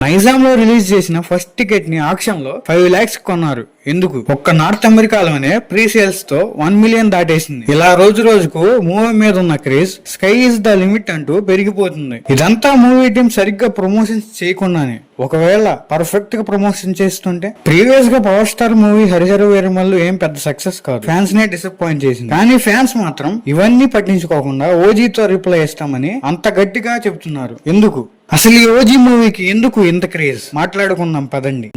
నైజాం లో రిలీజ్ చేసిన first ticket ని ఆక్షన్ లో 5 lakhs కొన్నారు. ఎందుకు? ఒక్క నార్త్ అమెరికాలోనే ప్రీ సేల్స్ తో 1 million దాటేసింది. ఇలా రోజు రోజుకు మూవీ మీద ఉన్న craze sky is the limit అంటూ పెరిగిపోతుంది. ఇదంతా మూవీ టీం సరిగ్గా ప్రమోషన్స్ చేయకుండానే, ఒకవేళ పర్ఫెక్ట్ గా ప్రమోషన్ చేస్తుంటే. ప్రీవియస్ గా power star movie Harihara Veeramallu ఏం పెద్ద సక్సెస్ కాదు, ఫ్యాన్స్ నే డిసప్పాయింట్ చేసింది. కానీ ఫ్యాన్స్ మాత్రం ఇవన్నీ పట్టించుకోకుండా ఓజీతో రిప్లై ఇస్తామని అంత గట్టిగా చెబుతున్నారు. ఎందుకు? అసలు ఈ ఓజీ మూవీకి ఎందుకు ఇంత క్రేజ్? మాట్లాడుకుందాం పదండి.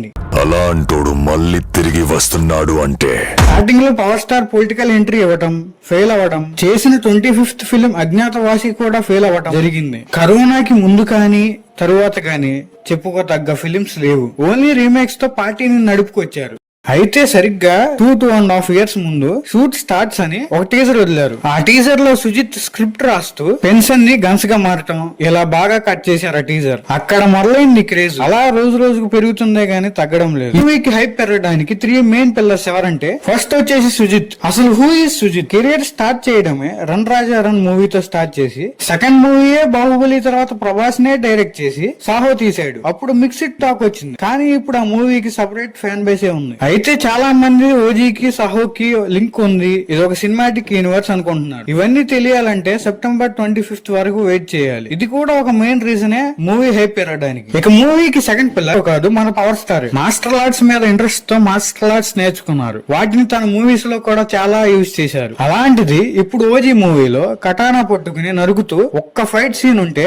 అలాంటోడు మళ్ళీ తిరిగి వస్తున్నాడు అంటే స్టార్టింగ్ లో పవర్ స్టార్ పొలిటికల్ ఎంట్రీ ఇవ్వటం, ఫెయిల్ అవ్వడం, చేసిన 25th ఫిలిం అజ్ఞాతవాసి కూడా ఫెయిల్ అవ్వటం జరిగింది. కరోనాకి ముందు కానీ తరువాత కానీ చెప్పుకోదగ్గ ఫిలిమ్స్ లేవు. ఓన్లీ రీమేక్స్ తో పార్టీని నడుపుకొచ్చారు. అయితే సరిగ్గా 2.5 years ముందు షూట్ స్టార్ట్స్ అని ఒక టీజర్ వదిలారు. ఆ టీజర్ లో సుజిత్ స్క్రిప్ట్ రాస్తూ పెన్షన్ ని గన్స్ గా మారటం, ఇలా బాగా కట్ చేశారు ఆ టీజర్. అక్కడ మొదలైంది క్రేజ్. అలా రోజు రోజుకు పెరుగుతుందే గానీ తగ్గడం లేదు. మూవీకి హైప్ పెరగడానికి 3 main pillars ఎవరంటే, ఫస్ట్ వచ్చేసి సుజిత్. అసలు who is Sujeeth? Career start చేయడమే రన్ రాజా రన్ మూవీతో స్టార్ట్ చేసి, సెకండ్ మూవీయే బాహుబలి తర్వాత ప్రభాస్ నే డైరెక్ట్ చేసి సాహో తీసాడు. అప్పుడు మిక్స్డ్ టాక్ వచ్చింది. కానీ ఇప్పుడు ఆ మూవీకి సెపరేట్ ఫ్యాన్ బేసే ఉంది. అయితే చాలా మంది ఓజీకి సాహోకి లింక్ ఉంది, ఇది ఒక సినిమాటిక్ యూనివర్స్ అనుకుంటున్నారు. ఇవన్నీ తెలియాలంటే September 25th వరకు వెయిట్ చేయాలి. ఇది కూడా ఒక మెయిన్ రీజనే మూవీ హైప్ పెరగడానికి. ఇక మూవీకి సెకండ్ పిల్లర్ కాదు, మన పవర్ స్టార్. మార్షల్ ఆర్ట్స్ మీద ఇంట్రెస్ట్ తో మార్షల్ ఆర్ట్స్ నేర్చుకున్నారు. వాటిని తన మూవీస్ లో కూడా చాలా యూజ్ చేశారు. అలాంటిది ఇప్పుడు ఓజీ మూవీలో కటానా పట్టుకుని నరుకుతూ ఒక్క ఫైట్ సీన్ ఉంటే,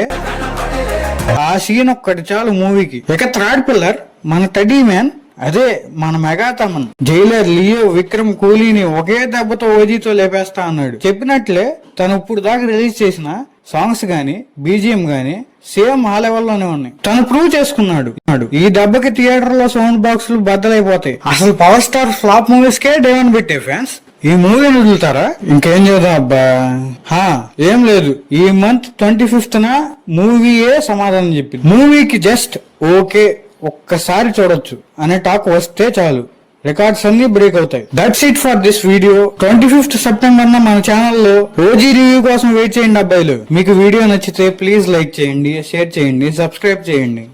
ఆ సీన్ ఒక్కటి చాలు మూవీకి. ఇక థర్డ్ పిల్లర్ మన టెడీ మ్యాన్. అదే మన mega Thaman. Jailer, Leo, Vikram, కూలీని ఒకే దెబ్బతో ఓజీతో లేపేస్తా అన్నాడు. చెప్పినట్లే తను ఇప్పుడు దాకా రిలీజ్ చేసిన సాంగ్స్ గానీ బీజిఎం గానీ సేమ్ ఆ లెవెల్లోనే ఉన్నాయి. తను ప్రూవ్ చేసుకున్నాడు. ఈ దెబ్బకి థియేటర్ లో సౌండ్ బాక్సులు బద్దలైపోతాయి. అసలు పవర్ స్టార్ ఫ్లాప్ మూవీస్ కే డేవన్ పెట్టే ఫ్యాన్స్ ఈ మూవీని వదులుతారా? ఇంకేం చేద్దాం అబ్బా. ఏం లేదు, ఈ మంత్ 25th మూవీయే సమాధానం చెప్పింది. మూవీకి జస్ట్ ఓకే, ఒక్కసారి చూడొచ్చు అనే టాక్ వస్తే చాలు, రికార్డ్స్ అన్ని బ్రేక్ అవుతాయి. That's it for this video. 25th September మన ఛానల్లో ఓజీ రివ్యూ కోసం వెయిట్ చేయండి అబ్బాయిలు. మీకు వీడియో నచ్చితే ప్లీజ్ లైక్ చేయండి, షేర్ చేయండి, సబ్స్క్రైబ్ చేయండి.